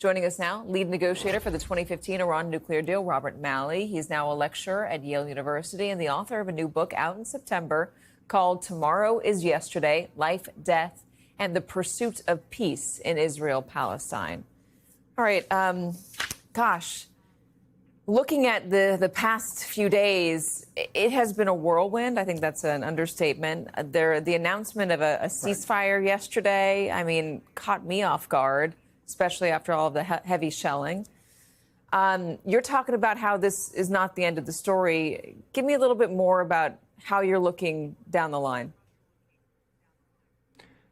Joining us now, lead negotiator for the 2015 Iran nuclear deal, Robert Malley. He's now a lecturer at Yale University and the author of a new book out in September called Tomorrow is Yesterday, Life, Death, and the Pursuit of Peace in Israel-Palestine. All right, looking at the past few days, it has been a whirlwind. I think that's an understatement. The announcement of a ceasefire yesterday, I mean, caught me off guard, especially after all of the heavy shelling. You're talking about how this is not the end of the story. Give me a little bit more about how you're looking down the line.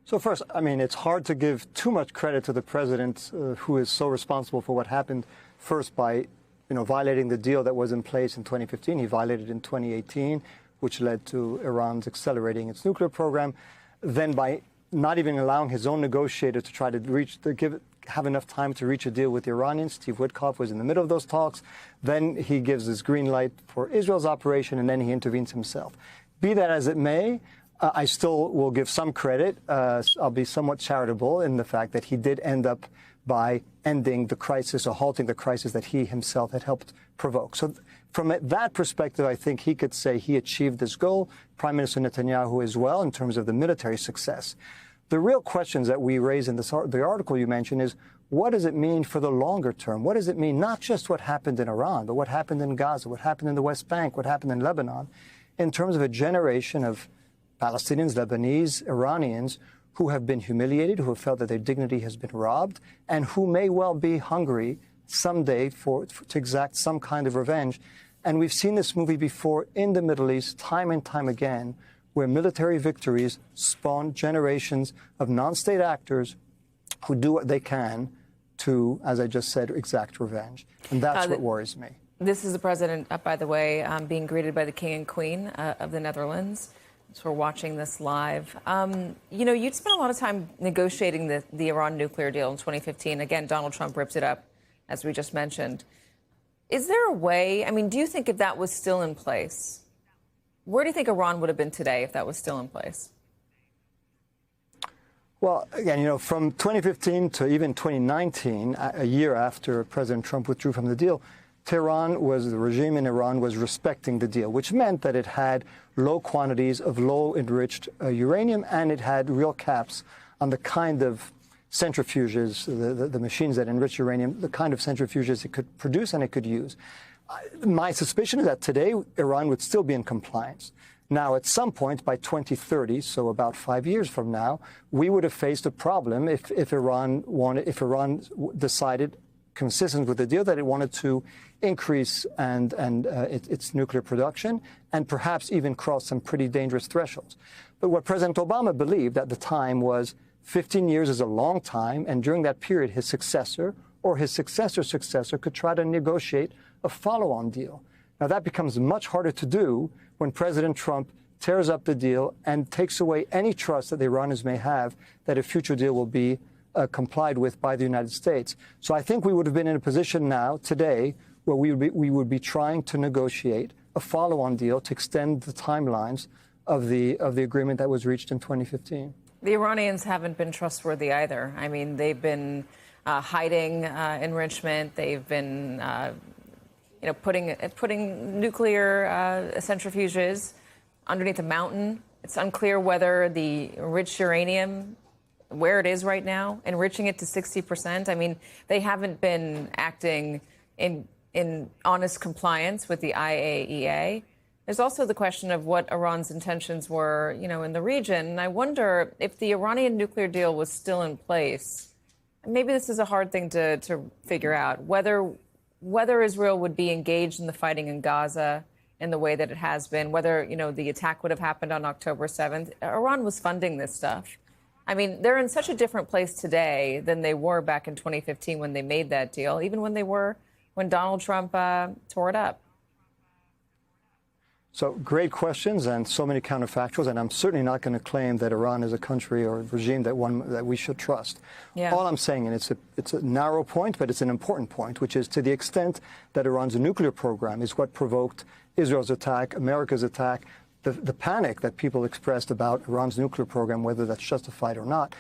So first, I mean, it's hard to give too much credit to the president who is so responsible for what happened first by, violating the deal that was in place in 2015. He violated it in 2018, which led to Iran's accelerating its nuclear program. Then by not even allowing his own negotiator to try to have enough time to reach a deal with the Iranians. Steve Witkoff was in the middle of those talks. Then he gives his green light for Israel's operation, and then he intervenes himself. Be that as it may, I still will give some credit. I'll be somewhat charitable in the fact that he did end up by ending the crisis or halting the crisis that he himself had helped provoke. So from that perspective, I think he could say he achieved this goal, Prime Minister Netanyahu as well, in terms of the military success. The real questions that we raise in the article you mentioned is, what does it mean for the longer term? What does it mean not just what happened in Iran, but what happened in Gaza, what happened in the West Bank, what happened in Lebanon, in terms of a generation of Palestinians, Lebanese, Iranians who have been humiliated, who have felt that their dignity has been robbed, and who may well be hungry someday to exact some kind of revenge. And we've seen this movie before in the Middle East time and time again, where military victories spawn generations of non-state actors who do what they can to, as I just said, exact revenge. And that's what worries me. This is the president, by the way, being greeted by the King and Queen of the Netherlands. So we're watching this live. You'd spent a lot of time negotiating the Iran nuclear deal in 2015. Again, Donald Trump rips it up, as we just mentioned. Is there a way, do you think if that was still in place, where do you think Iran would have been today if that was still in place? Well, again, from 2015 to even 2019, a year after President Trump withdrew from the deal, the regime in Iran was respecting the deal, which meant that it had low quantities of low-enriched uranium, and it had real caps on the kind of centrifuges, the machines that enrich uranium, the kind of centrifuges it could produce and it could use. My suspicion is that today Iran would still be in compliance. Now, at some point by 2030, so about 5 years from now, we would have faced a problem if Iran decided, consistent with the deal, that it wanted to increase its nuclear production and perhaps even cross some pretty dangerous thresholds. But what President Obama believed at the time was 15 years is a long time, and during that period, his successor or his successor's successor could try to negotiate a follow-on deal. Now, that becomes much harder to do when President Trump tears up the deal and takes away any trust that the Iranians may have that a future deal will be complied with by the United States. So I think we would have been in a position now, today, where we would be trying to negotiate a follow-on deal to extend the timelines of the agreement that was reached in 2015. The Iranians haven't been trustworthy either. They've been hiding enrichment. They've been putting nuclear centrifuges underneath a mountain. It's unclear whether the enriched uranium, where it is right now, enriching it to 60%. They haven't been acting in honest compliance with the IAEA. There's also the question of what Iran's intentions were, in the region. And I wonder if the Iranian nuclear deal was still in place. Maybe this is a hard thing to figure out, whether Israel would be engaged in the fighting in Gaza in the way that it has been, whether, the attack would have happened on October 7th. Iran was funding this stuff. They're in such a different place today than they were back in 2015 when they made that deal, even when Donald Trump tore it up. So great questions and so many counterfactuals, and I'm certainly not going to claim that Iran is a country or a regime that we should trust. Yeah. All I'm saying, and it's a narrow point, but it's an important point, which is to the extent that Iran's nuclear program is what provoked Israel's attack, America's attack, the panic that people expressed about Iran's nuclear program, whether that's justified or not,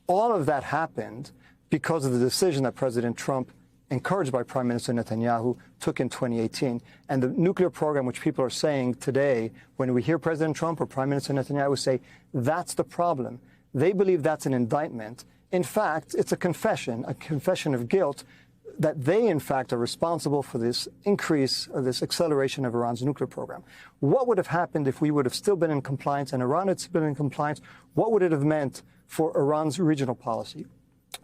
all of that happened because of the decision that President Trump, encouraged by Prime Minister Netanyahu, took in 2018. And the nuclear program, which people are saying today, when we hear President Trump or Prime Minister Netanyahu say, that's the problem, they believe that's an indictment. In fact, it's a confession of guilt, that they, in fact, are responsible for this increase, or this acceleration of Iran's nuclear program. What would have happened if we would have still been in compliance and Iran had still been in compliance? What would it have meant for Iran's regional policy?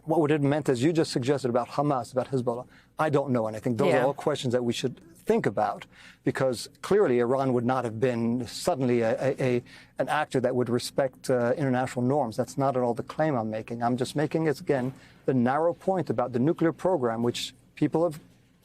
What would it have meant, as you just suggested, about Hamas, about Hezbollah? I don't know. And I think those are all questions that we should think about, because clearly Iran would not have been suddenly an actor that would respect international norms. That's not at all the claim I'm making. I'm just making, again, the narrow point about the nuclear program, which people have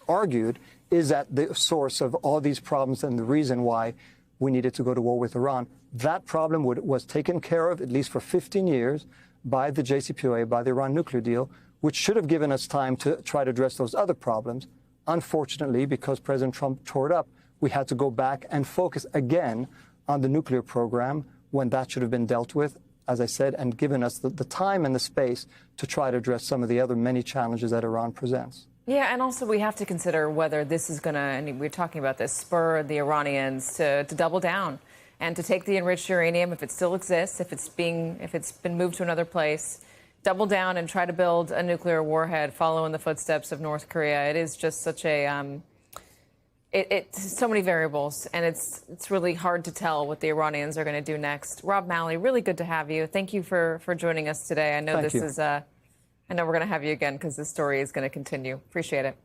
argued is at the source of all these problems and the reason why we needed to go to war with Iran. That problem was taken care of, at least for 15 years, by the JCPOA, by the Iran nuclear deal, which should have given us time to try to address those other problems. Unfortunately, because President Trump tore it up, we had to go back and focus again on the nuclear program when that should have been dealt with, as I said, and given us the time and the space to try to address some of the other many challenges that Iran presents. Yeah, and also we have to consider whether this is going to, and we're talking about this, spur the Iranians to double down and to take the enriched uranium, if it still exists, if it's been moved to another place, double down and try to build a nuclear warhead, follow in the footsteps of North Korea. It is just such a, it's so many variables, and it's really hard to tell what the Iranians are going to do next. Rob Malley, really good to have you. Thank you for joining us today. I know I know we're going to have you again because this story is going to continue. Appreciate it.